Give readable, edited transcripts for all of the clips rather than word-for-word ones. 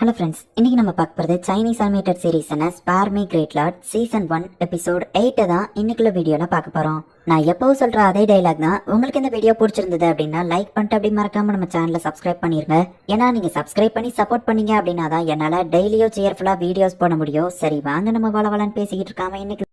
Hello friends, இன்னைக்கு நம்ம பார்க்க போகிறது சைனீஸ் அனிமேட்டட் சீரீஸான spare me great lord season 1 episode 8 தான் இன்னைக்குள்ள வீடியோவில் பார்க்க போகிறோம். நான் எப்பவும் சொல்கிற அதே டைலாக் தான். உங்களுக்கு இந்த வீடியோ பிடிச்சிருந்தது அப்படின்னா லைக் பண்ணிட்டு அப்படி மறக்காம நம்ம சேனலை சப்ஸ்கிரைப் பண்ணிருங்க. ஏன்னா நீங்கள் சப்ஸ்கிரைப் பண்ணி சப்போர்ட் பண்ணீங்க அப்படின்னா தான் என்னால் டெய்லியோ சேர்ஃபுல்லாக வீடியோஸ் போட முடியும். சரி வாங்க நம்ம வளவலன்னு பேசிக்கிட்டு இருக்காம இன்னைக்கு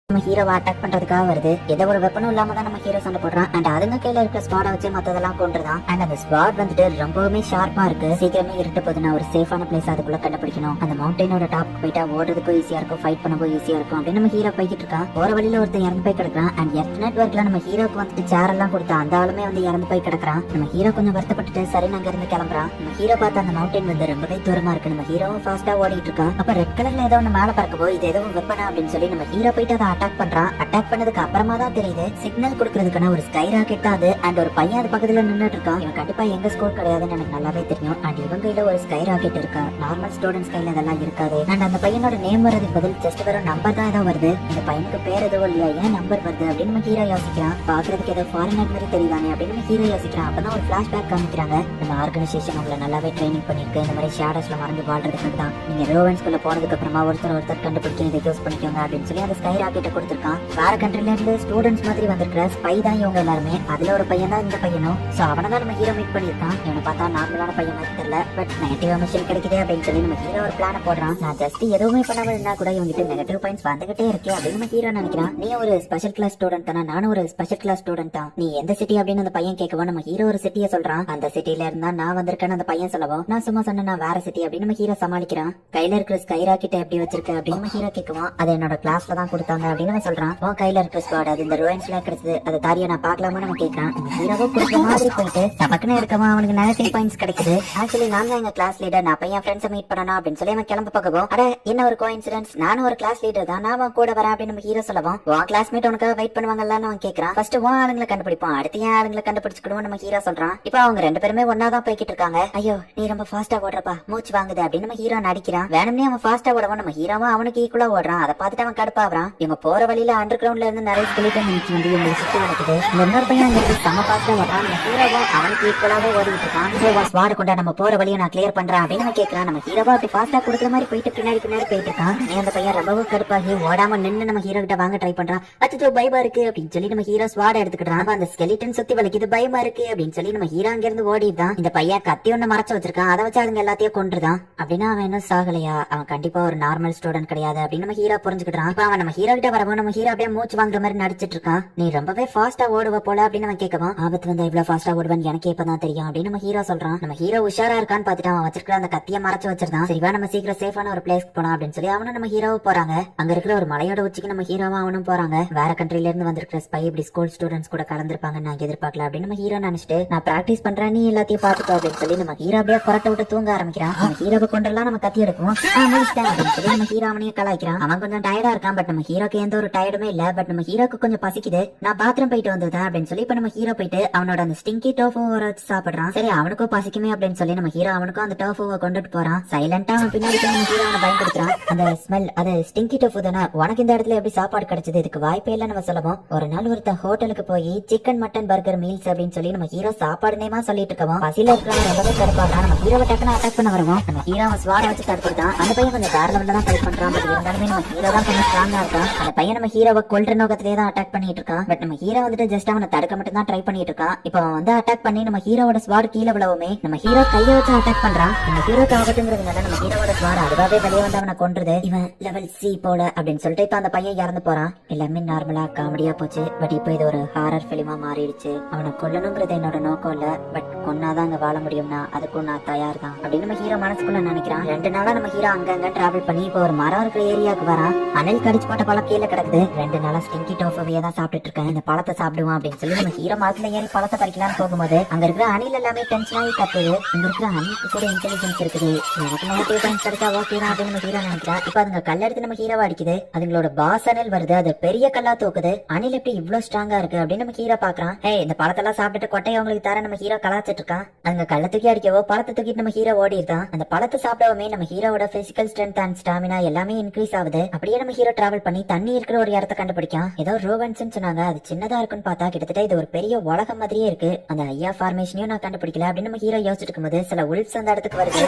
நம்ம ஹீரோவை அட்டாக் பண்றதுக்காக வருது. எந்த ஒரு வெப்பனும் இல்லாம தான் நம்ம ஹீரோ சண்டை போடுறான். அண்ட் அதுங்க கையில இருக்க ஸ்பாட வச்சு மத்ததெல்லாம் கொண்டுதான். அண்ட் அந்த ஸ்பாட் வந்துட்டு ரொம்பவுமே ஷார்ப்பா இருக்கு. சீக்கிரமே இருட்ட போது நான் ஒரு சேஃபான பிளேஸ் அதுக்குள்ள கண்டுபிடிக்கணும். அந்த மவுண்டனோட டாப்க்கு போயிட்டா ஓடுறதுக்கும் ஈஸியா இருக்கும், ஃபைட் பண்ணவும் ஈஸியா இருக்கும் அப்படின்னு நம்ம ஹீரோ போய்கிட்டு இருக்கான். போற வழியில ஒருத்தன் இறந்து போய் கிடக்குறான். அண்ட் எர்த் நெட்வொர்க்ல நம்ம ஹீரோக்கு வந்துட்டு சேர் எல்லாம் கொடுத்தா அந்த ஆளுமே வந்து இறந்து போய் கிடக்குறான். நம்ம ஹீரோ கொஞ்சம் வருத்தப்பட்டுட்டு சரி நாங்க இருந்து கிளம்புறான். நம்ம ஹீரோ பார்த்து அந்த மவுண்டன் வந்து ரொம்பவே தூரமா இருக்கு. நம்ம ஹீரோவும் ஃபாஸ்டா ஓடிட்டு இருக்கான். அப்ப ரெட் கலர்ல ஏதோ ஒன்று மேல பறக்கவோ இது ஏதோ வெப்பனா அப்படின்னு சொல்லி நம்ம ஹீரோ போயிட்டு அதை அட்டாக் பண்றான். அட்டாக் பண்ணதுக்கு அப்புறமா தான் தெரியுது சிக்னல் கொடுக்கறதுக்கான ஒரு ஸ்கை ராக்கெட் தான் அது. அண்ட் ஒரு பையன் அது பக்கத்துல நின்னுட்டு இருக்கான். இவன் கண்டிப்பா எங்க ஸ்கோர் கிடையாதுன்னு எனக்கு நல்லாவே தெரியும். அண்ட் இவன் கையில ஒரு ஸ்கை ராக்கெட் இருக்கா. நார்மல் ஸ்டூடெண்ட்ஸ் கையில அதெல்லாம் இருக்காது. அண்ட் அந்த பையனோட நேம் வரதுக்கு பதில் ஜஸ்ட் வெறும் நம்பர் தான் ஏதோ வருது. இந்த பையனுக்கு பேர் எதுவும் இல்லையா, ஏன் நம்பர் வருது அப்படின்னு நம்ம ஹீரோ யோசிக்கிறான். பாக்குறதுக்கு ஏதோ ஃபாரினர் மாதிரி தெரியுதானே அப்படின்னு நம்ம ஹீரோ யோசிக்கிறான். அப்பதான் ஒரு பிளாஷ்பேக் காமிக்கிறாங்க. நம்ம ஆர்கனைசேஷன் உங்களை நல்லாவே ட்ரைனிங் பண்ணிருக்கு. இந்த மாதிரி ஷேடோஸ்ல மறந்து வாழ்றதுக்கு தான் நீங்க ரோவன்ஸ்குள்ள போனதுக்கு அப்புறமா ஒருத்தர் கண்டுபிடிச்சு இதை யூஸ் பண்ணிக்கோங்க அப்படின்னு சொல்லி அந்த ஸ்கை ராக்கெட்டை கொடுத்துருக்கான். வேற கண்ட்ரில இருந்து ஸ்டூடெண்ட்ஸ் மாதிரி வந்திருக்கிற ஸ்பை தான் இவங்க எல்லாருமே. அதுல ஒரு பையன் தான் இந்த பையனும். சோ அவனை தான் நம்ம ஹீரோ மீட் பண்ணிருக்கான். இவனை பார்த்தா நார்மலான பையன் மாதிரி தெரியல, பட் நெகட்டிவ் மிஷன் கிடைக்குது அப்படின்னு சொல்லி நம்ம ஹீரோ ஒரு பிளான போடுறான். நான் ஜஸ்ட் எதுவுமே பண்ணாம இருந்தா கூட இவங்கிட்ட நெகட்டிவ் பாயிண்ட்ஸ் வந்துகிட்டே இருக்கு அப்படின்னு நம்ம ஹீரோ நினைக்கிறான். நீ ஒரு ஸ்பெஷல் கிளாஸ் ஸ்டூடெண்ட் தானே, நானும் ஒரு ஸ்பெஷல் கிளாஸ் ஸ்டூடெண்ட் தான். நீ எந்த சிட்டி அப்படின்னு அந்த பையன் கேட்கவும் நம்ம ஹீரோ ஒரு சிட்டியை சொல்றான். அந்த சிட்டில இருந்தா நான் வந்திருக்கேன்னு அந்த பையன் சொல்லவும் நான் சும்மா சொன்ன நான் வேற சிட்டி அப்படின்னு நம்ம ஹீரோ சமாளிக்கிறான். கையில இருக்கிற ஸ்கை ராக்கெட் எப்படி வச்சிருக்க அப்படின்னு நம்ம ஹீரோ கேட்குவான். அது என்னோட கிளாஸ்ல தான் கொடுத்தாங்க அப்படின்னு அவன் சொல்றான். உன் கையில இருக்கிற ஸ்குவாட் அது இந்த ரோயன்ஸ்ல கிடைச்சது, அதை தாரியா நான் பாக்கலாமா நம்ம கேட்கறான். ஹீரோவோ கொடுத்த மாதிரி போயிட்டு டபக்குன்னு எடுக்கவா அவனுக்கு நெகட்டிவ் பாயிண்ட்ஸ் கிடைக்குது. ஆக்சுவலி நான் தான் எங்க கிளாஸ் லீடர், நான் பையன் ஃப்ரெண்ட்ஸை மீட் பண்ணணும் அப்படின்னு சொல்லி அவன் கிளம்ப போகவும் அட என்ன ஒரு கோஇன்சிடென்ஸ், நானும் ஒரு கிளாஸ் லீடர் தான், நான் கூட வரேன் அப்படின்னு நம்ம ஹீரோ சொல்லவும் உன் கிளாஸ்மேட் உனக்காக வெயிட் பண்ணுவாங்கல்ல அவன் கேட்கறான். ஃபர்ஸ்ட் உன் ஆளுங்களை கண்டுபிடிப்பான், அடுத்து ஏன் ஆளுங்களை கண்டுபிடிச்சுக்கணும் நம்ம ஹீரோ சொல்றான். இப்போ அவங்க ரெண்டு பேருமே ஒன்னா தான் போய்கிட்டு இருக்காங்க. ஐயோ நீ ரொம்ப ஃபாஸ்டா ஓடுறப்பா, மூச்சு வாங்குது அப்படின்னு நம்ம ஹீரோ நடிக்கிறான். வேணும்னே அவன் ஃபாஸ்டா ஓடவும் நம்ம ஹீரோவும் அவனுக்கு ஈக்குவலா ஓடுறான். அதை பார்த்துட்டு அவன் கடுப்பாகிறான். இவங்க போற வழியில அண்டர் கிரவுண்ட்ல இருந்து நிறைய ஸ்கெலிட்டன் வந்து இவங்களை சுத்தி நடக்குது. இன்னொரு பையன் அங்க இருந்து செம்ம ஃபாஸ்டா ஓடுறான். நம்ம ஹீரோவும் அவனுக்கு ஈக்குவலாவே ஓடிட்டு இருக்கான். ஸ்வாட் கொண்டா நம்ம போற வழியை நான் கிளியர் பண்றேன் அப்படின்னு கேட்கறான். நம்ம ஹீரோவா அப்படி ஃபாஸ்டா கொடுக்குற மாதிரி போயிட்டு பின்னாடி போயிட்டு இருக்கான். அந்த பையன் ரொம்பவும் கடுப்பாகி ஓடாம நின்று நம்ம ஹீரோ கிட்ட வாங்க ட்ரை பண்றான். அச்சோ பயமா இருக்கு அப்படின்னு சொல்லி நம்ம ஹீரோ ஸ்வாட் எடுத்துக்கிட்டான். அந்த ஸ்கெலிட்டன் சுத்தி வலிக்குது, பயமா இருக்கு அப்படின்னு சொல்லி நம்ம ஹீரோ அங்க இருந்து ஓடிதான். இந்த பையன் கத்தி ஒண்ணு மறைச்சு வச்சிருக்கான், அதை வச்சு அதுங்க எல்லாத்தையும் கொண்டுதான். அப்படின்னா அவன் இன்னும் சாகலையா, அவன் கண்டிப்பா ஒரு நார்மல் ஸ்டூடெண்ட் கிடையாது அப்படின்னு நம்ம ஹீரோ புரிஞ்சுக்கிட்டான். இப்ப அவன் நம்ம ஹீரோ கிட்ட வரவும் நம்ம ஹீரோ அப்படியே மூச்சு வாங்குற மாதிரி நடிச்சிட்டு இருக்கான். நீ ரொம்பவே ஃபாஸ்டா ஓடுவ போல அப்படின்னு அவன் கேட்கவான். ஆபத்து வந்து இவ்வளவு ஃபாஸ்டா ஓடுவேன் எனக்கு இப்பதான் தெரியும் அப்படின்னு நம்ம ஹீரோ சொல்றான். நம்ம ஹீரோ உஷாரா இருக்கான்னு பாத்துட்டு அவன் வச்சிருக்கிற அந்த கத்தியை மறைச்சு வச்சிருந்தான். சரிவா நம்ம சீக்கிரம் சேஃபான ஒரு பிளேஸ்க்கு போலாம் அப்படின்னு சொல்லி அவனும் நம்ம ஹீரோவை போறாங்க. அங்க இருக்கிற ஒரு மலையோட உச்சிக்கு நம்ம ஹீரோவும் அவனும் போறாங்க. வேற கண்ட்ரில இருந்து வந்திருக்கிற ஸ்பை இப்படி ஸ்கூல் ஸ்டூடெண்ட்ஸ் கூட கலந்துருப்பாங்க நான் எதிர்பார்க்கல அப்படின்னு நம்ம ஹீரோ நினைச்சிட்டு நான் பிராக்டிஸ் பண்றேன் நீ எல்லாத்தையும் பாத்துக்கோ அப்படின்னு சொல்லி நம்ம ஹீரோ அப்படியே புரட்ட விட்டு தூங்க ஆரம்பிக்கிறான். நம்ம ஹீரோவை கொண்டெல்லாம் நம்ம கத்தி எடுக்கும் அப்படின்னு சொல்லி நம்ம ஹீரோ அவனையும் கலாய்க்கிறான். அவன் கொஞ்சம் டயர்டா இருக்கான், பட் நம்ம ஹீரோக்கு எந்த ஒரு டயர்டுமே இல்ல. பட் நம்ம ஹீரோக்கு கொஞ்சம் பசிக்குது, நான் பாத்ரூம் போயிட்டு வந்ததா அப்படின்னு சொல்லி இப்ப நம்ம ஹீரோ போயிட்டு அவனோட அந்த ஸ்டிங்கி டோஃபுவை வச்சு சாப்பிடுறான். சரி அவனுக்கும் பசிக்குமே அப்படின்னு சொல்லி நம்ம ஹீரோ அவனுக்கும் அந்த டோஃபுவை கொண்டுட்டு போறான். சைலண்டா அவன் பின்னாடி நம்ம ஹீரோ அவனை பயன்படுத்துறான். அந்த ஸ்மெல் அது ஸ்டிங்கி டோஃபு தானே, உனக்கு இந்த இடத்துல எப்படி சாப்பாடு கிடைச்சது, இதுக்கு வாய்ப்பே இல்ல நம்ம சொல்லவும் ஒரு நாள் ஒருத்த ஹோட்டலுக்கு போய் சிக்கன் மட்டன் பர்கர் மீல்ஸ் அப்படின்னு சொல்லி நம்ம ஹீரோ சாப்பாடு நேமா சொல்லிட்டு இருக்கவும் பசியில இருக்கிறவன் ரொம்பவே கடுப்பாடுறான். நம்ம ஹீரோவை டக்குன்னு அட்டாக் பண்ண வருவோம். நம்ம ஹீரோ அவன் ஸ்வாட வச்சு தடுத்துட்டான். அந்த பையன் கொஞ்சம் வேற லெவல்ல தான் ஃபைட் பண்றான். பட் இருந்தாலுமே நம்ம ஹீரோ தான் கொஞ்சம் ஸ்ட்ராங்கா இருக்கான். அந்த பையன் நம்ம ஹீரோவை கொல்ற நோக்கத்திலே தான் அட்டாக் பண்ணிட்டு இருக்கான். பட் நம்ம ஹீரோ வந்துட்டு ஜஸ்ட் அவனை தடுக்க மட்டும் தான் ட்ரை பண்ணிட்டு இருக்கான். இப்ப அவன் வந்து அட்டாக் பண்ணி நம்ம ஹீரோவோட ஸ்வாட் கீழே விழவுமே நம்ம ஹீரோ கையை வச்சு அட்டாக் பண்றான். நம்ம ஹீரோக்கு ஆபத்துங்கிறதுனால நம்ம ஹீரோவோட ஸ்வாட் அதுவாவே வெளியே வந்து அவனை கொன்றுது. இவன் லெவல் சி போல அப்படின்னு சொல்லிட்டு இப்ப அந்த பையன் இறந்து போறான். எல்லாமே நார்மலா காமெடியா போச்சு. பட் இப்போ இது ஒரு ஹாரர் பிலிமா மாறிடுச்சு. அவனை கொல்லணுங்கிறது என்னோட நோக்கம் இல்ல, பட் கொன்னாதான் அங்க வாழ முடியும்னா அதுக்கும் நான் தயார் தான் அப்படின்னு நம்ம ஹீரோ மனசுக்குள்ள நினைக்கிறான். 2 நாளா நம்ம ஹீரோ அங்கங்க டிராவல் பண்ணி இப்போ ஒரு மரம் இருக்கிற ஏரியாவுக்கு வரான். அணில் கடிச்சு போட்ட பழம் கீழே கிடக்குது. 2 நாளா ஸ்டிங்கி டோஃபுவையே தான் சாப்பிட்டுட்டு இருக்கேன், இந்த பழத்தை சாப்பிடுவான் அப்படின்னு சொல்லி நம்ம ஹீரோ மரத்துல ஏறி பழத்தை பறிக்கலான்னு போகும்போது அங்க இருக்கிற அணில் எல்லாமே டென்ஷன் ஆகி கத்துது. இங்க இருக்கிற அணிலுக்கு கூட இன்டெலிஜென்ஸ் இருக்குது, எனக்கு நெகட்டிவ் பாயிண்ட்ஸ் கிடைச்சா ஓகே தான் அப்படின்னு நம்ம ஹீரோ நினைக்கிறா. இப்ப அதுங்க கல்லெடுத்து நம்ம ஹீரோவை அடிக்குது. அதுங்களோட பாஸ் அணில் வருது, அது பெரிய கல்லா தூக்குது. அணில் எப்படி இவ்வளவு ஸ்ட்ராங்கா இருக்கு அப்படின்னு நம்ம ஹீரோ பாக்குறான். இந்த பழத்தெல்லாம் சாப்பிட்டுட்டு கொட்டையை உங்களுக்கு தர நம்ம ஹீரோ கலாச்சிட்டு சாப்பிட்டுட்டு இருக்கான். அங்க கள்ள தூக்கி அடிக்கவோ பழத்தை தூக்கிட்டு நம்ம ஹீரோ ஓடி இருக்கான். அந்த பழத்தை சாப்பிடவுமே நம்ம ஹீரோவோட பிசிக்கல் ஸ்ட்ரென்த் அண்ட் ஸ்டாமினா எல்லாமே இன்க்ரீஸ் ஆகுது. அப்படியே நம்ம ஹீரோ டிராவல் பண்ணி தண்ணி இருக்கிற ஒரு இடத்த கண்டுபிடிக்கான். ஏதோ ரோவன்ஸ் சொன்னாங்க, அது சின்னதா இருக்குன்னு பார்த்தா கிட்டத்தட்ட இது ஒரு பெரிய உலகம் மாதிரியே இருக்கு. அந்த ஐயா ஃபார்மேஷனையும் நான் கண்டுபிடிக்கல அப்படின்னு நம்ம ஹீரோ யோசிச்சுட்டு இருக்கும்போது சில உல்ஃப்ஸ் அந்த இடத்துக்கு வருது.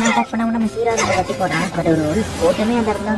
அட்டாக் பண்ண நம்ம ஹீரோ கட்டி போடுறான். பட் ஒரு உல்ஃப் போட்டுமே அந்த இடத்துல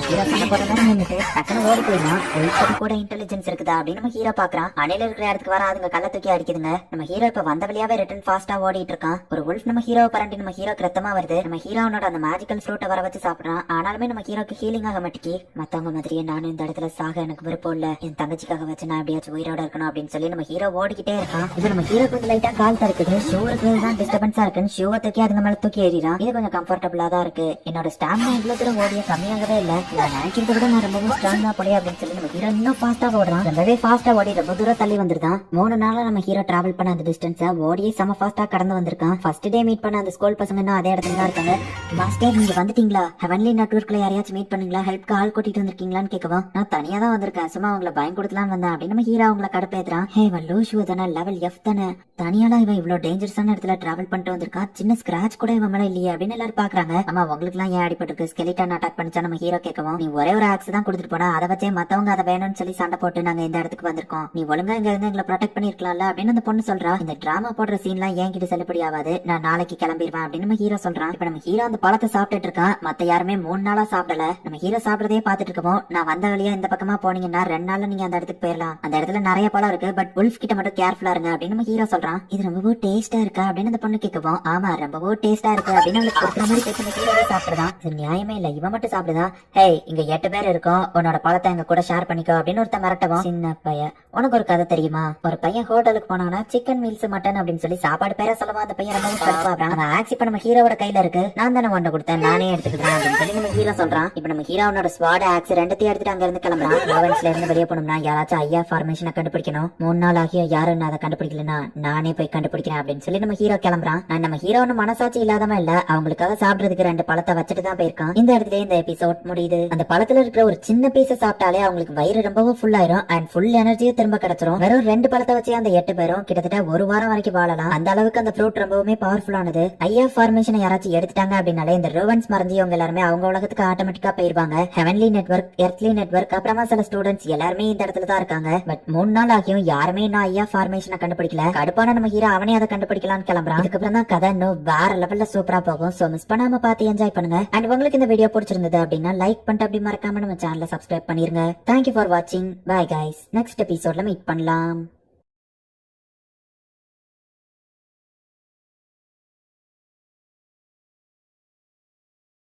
ஹீரோ சண்டை போடுற மாதிரி நின்றுட்டு டக்குனு ஓடி போயிடலாம். உல்ஃபுக்கு கூட இன்டெலிஜென்ஸ் இருக்குதா அப்படின்னு நம்ம ஹீரோ பாக்குறான். அணையில இருக்கிற இடத்துக்கு வர அதுங்க கள்ள தூக்கி அடிக்குதுங்க. நம்ம ஹீரோ இப்ப வந்த வழியாவே ரிட்டர்ன் ஃபாஸ்டா ஓடிட்டு இருக்கான். ஒரு உல்ஃப் நம்ம ஹீரோ பரண்டி நம்ம ஹீரோக்கு ரத்தமா வருது. நம்ம ஹீரோனோட அந்த மேஜிக்கல் ஃப்ரூட்டை வர வச்சு சாப்பிடுறான். ஆனாலுமே நம்ம ஹீரோக்கு ஹீலிங் ஆக மாட்டேங்கி. மத்தவங்க மாதிரியே நானும் இந்த இடத்துல சாக எனக்கு விருப்பம் இல்ல, என் தங்கச்சிக்காக வச்சு நான் எப்படியாச்சும் உயிரோட இருக்கணும் அப்படின்னு சொல்லி நம்ம ஹீரோ ஓடிக்கிட்டே இருக்கான். இது நம்ம ஹீரோக்கு வந்து லைட்டா கால் தடுக்குது. ஷூ இருக்கிறது டிஸ்டர்பன்ஸா இருக்குன்னு ஷூவை தூக்கி அதுங்க மேல தூக்கி ஏறிறான். இது கொஞ்சம் கம்ஃபர்டபுளா தான் இருக்கு. என்னோட ஸ்டாமினா இவ்வளவு தூரம் ஓடிய கம்மியாகவே இல்ல, நினைக்கிறத விட நான் ரொம்பவும் ஸ்ட்ராங்கா போடியா அப்படின்னு சொல்லி நம்ம ஹீரோ இன்னும் ஃபாஸ்டா ஓடுறான். ரொம்பவே ஃபாஸ்டா ஓடி ரொம்ப தூரம் தள்ளி வந்துருதான். 3 நாளா நம்ம ஹீரோ டிராவல் பண்ண அந்த டிஸ்டன்ஸை ஓடியே செம ஃபாஸ்டா கடந்து வந்திருக்கான். ஃபர்ஸ்ட் டே மீட் பண்ண அந்த ஸ்கூல் பசங்க இன்னும் அதே இடத்துல தான் இருக்காங்க. மாஸ்டர் நீங்க வந்துட்டீங்களா? ஹெவன்லி நெட்வொர்க்ல யாரையாச்சும் மீட் பண்ணீங்களா? ஹெல்ப்க்கு ஆள் கூட்டிட்டு வந்திருக்கீங்களான்னு கேட்கவும், நான் தனியா தான் வந்திருக்கேன், சும்மா அவங்கள பயம் கொடுத்துலாம் வந்தேன் அப்படின்னு நம்ம ஹீரோ அவங்கள கடப்பேத்துறான். ஹே இவன் லூஷு தானே, லெவல் எஃப் தானே, தனியால இவன் இவ்வளவு டேஞ்சரஸான இடத்துல டிராவல் பண்ணிட்டு வந்திருக்கான், சின்ன ஸ்கிராச் கூட இவன் மேல இல்லையே அப்படின்னு எல்லாரும் பாக்குறாங்க. ஆமா உங்களுக்கு எல்லாம் ஏன் அடிபட்டு ஸ்கெலிட்டன் அட்டாக் பண்ணிச்சா நம்ம ஹீரோ கேட்கவும், நீ ஒரே ஒரு ஆக்ஸ் தான் கொடுத்துட்டு போனா, அதை வச்சே மத்தவங்க அதை வேணும்னு சொல்லி சண்டை போட்டு நாங்க இந்த இடத்துக்கு வந்திருக்கோம், நீ ஒழுங்கா இங்க இருந்து எங்களை ப்ரொடெக்ட் பண்ணிருக்கலாம்ல அப்படின்னு அந்த பொண்ணு சொல்றா. இந்த டிராமா போடுற சீன்லாம் ஏன் கிட்ட செல்லுபடி ஆகாது, நான் நாளைக்கு கிளம்பிடுவேன் அப்படின்னு நம்ம ஹீரோ சொல்றான். இப்ப நம்ம ஹீரோ அந்த பழத்தை சாப்பிட்டுட்டு இருக்கான். மத்த யாருமே 3 நாளா சாப்பிடல. நம்ம ஹீரோ சாப்பிடறதே பாத்துட்டு இருக்கோம். நான் வந்த வழியா இந்த பக்கமா போனீங்கன்னா 2 நாள்ல நீங்க அந்த இடத்துக்கு போயிடலாம். அந்த இடத்துல நிறைய பழம் இருக்கு, பட் உல்ஃப் கிட்ட மட்டும் கேர்ஃபுல்லா இருங்க அப்படின்னு நம்ம ஹீரோ சொல்றான். இது ரொம்பவும் டேஸ்டா இருக்கா அப்படின்னு அந்த பொண்ணு கேட்கவும், ஆமா ரொம்பவும் டேஸ்டா இருக்கு அப்படின்னு அவளுக்கு கொடுக்குற மாதிரி பேசி ஹீரோவே சாப்பிடுறான். இது நியாயமே இல்ல, இவன் மட்டும் சாப்பிடுதா? ஹே இங்க 8 பேர் இருக்கோம், உன்னோட பழத்தை எங்க கூட ஷேர் பண்ணிக்கோ அப்படின்னு ஒருத்த மிரட்டவும், சின்ன பையன் உனக்கு ஒரு கதை தெரியுமா? ஒரு பையன் ஹோட்டலுக்கு போனாங்கன்னா சிக்கன் மீல்ஸ் மட்டன் அப்படின்னு சொல்லி சாப்பாடு பேர சொல்லவும் அந்த பையன் ரொம்பவும் கடுப்பாடுறான். அவன் ஆக்ஸ் இப்ப நம்ம ஹீரோவோட கையில இருக்கு, நான் தானே ஒன்றை கொடுத்தேன், நானே எடுத்துக்கிறேன் அப்படின்னு சொல்லி நம்ம ஹீரோ சொல்றான். இப்ப நம்ம ஹீரோனோட ஸ்வாட் ஆக்ஸ் ரெண்டுத்தையும் எடுத்துட்டு அங்க இருந்து கிளம்புறான். ரோவன்ஸ்ல இருந்து வெளியே போனோம்னா யாராச்சும் ஐயா ஃபார்மேஷனை கண்டுபிடிக்கணும், 3 நாள் ஆகிய யாரும் அதை கண்டுபிடிக்கலன்னா நானே போய் கண்டுபிடிக்கிறேன் அப்படின்னு சொல்லி நம்ம ஹீரோ கிளம்புறான். நம்ம ஹீரோன்னு மனசாட்சி இல்லாதவன் இல்ல, அவங்களுக்காக சாப்பிடுறதுக்கு 2 பழத்தை வச்சுட்டு தான் போயிருக்கான். இந்த இடத்துல இந்த எபிசோட் முடியுது. அந்த பழத்துல இருக்கிற ஒரு சின்ன பீஸ சாப்பிட்டாலே அவங்களுக்கு வயிறு ரொம்பவும் ஃபுல் ஆயிரும் அண்ட் ஃபுல் எனர்ஜியும் திரும்ப கிடைச்சிரும். வெறும் 2 பழத்தை வச்சு அந்த 8 பேரும் கிட்டத்தட்ட 1 வாரம் வரைக்கும் வாழலாம். அந்த அளவுக்கு அந்த ஃப்ரூட் ரொம்பவுமே பவர்ஃபுல்லானது. ஐயா ஃபார்மேஷனை யாராச்சும் எடுத்துட்டாங்க அப்படின்னாலே இந்த ரோவன்ஸ் மறந்தியவங்க எல்லாருமே அவங்க உலகத்துக்கு ஆட்டோமேட்டிக்கா போயிருவாங்க. ஹெவன்லி நெட்வொர்க், எர்த்லி நெட்வொர்க், அப்புறமா சில ஸ்டூடெண்ட்ஸ் எல்லாருமே இந்த இடத்துல தான் இருக்காங்க. பட் 3 நாள் ஆகியும் யாருமே இன்னும் ஐயா ஃபார்மேஷனை கண்டுபிடிக்கல. கடுப்பான நம்ம ஹீரோ அவனே அதை கண்டுபிடிக்கலாம்னு கிளம்புறான். அதுக்கப்புறம் தான் கதை இன்னும் வேற லெவல்ல சூப்பரா போகும். சோ மிஸ் பண்ணாம பார்த்து என்ஜாய் பண்ணுங்க. அண்ட் உங்களுக்கு இந்த வீடியோ பிடிச்சிருந்தது அப்படின்னா லைக் பண்ணிட்டு அப்படி மறக்காம நம்ம சேனலை சப்ஸ்கிரைப் பண்ணிருங்க. தேங்க்யூ ஃபார் வாட்சிங். Bye guys. நெக்ஸ்ட் எபிசோட்ல மீட் பண்ணலாம்.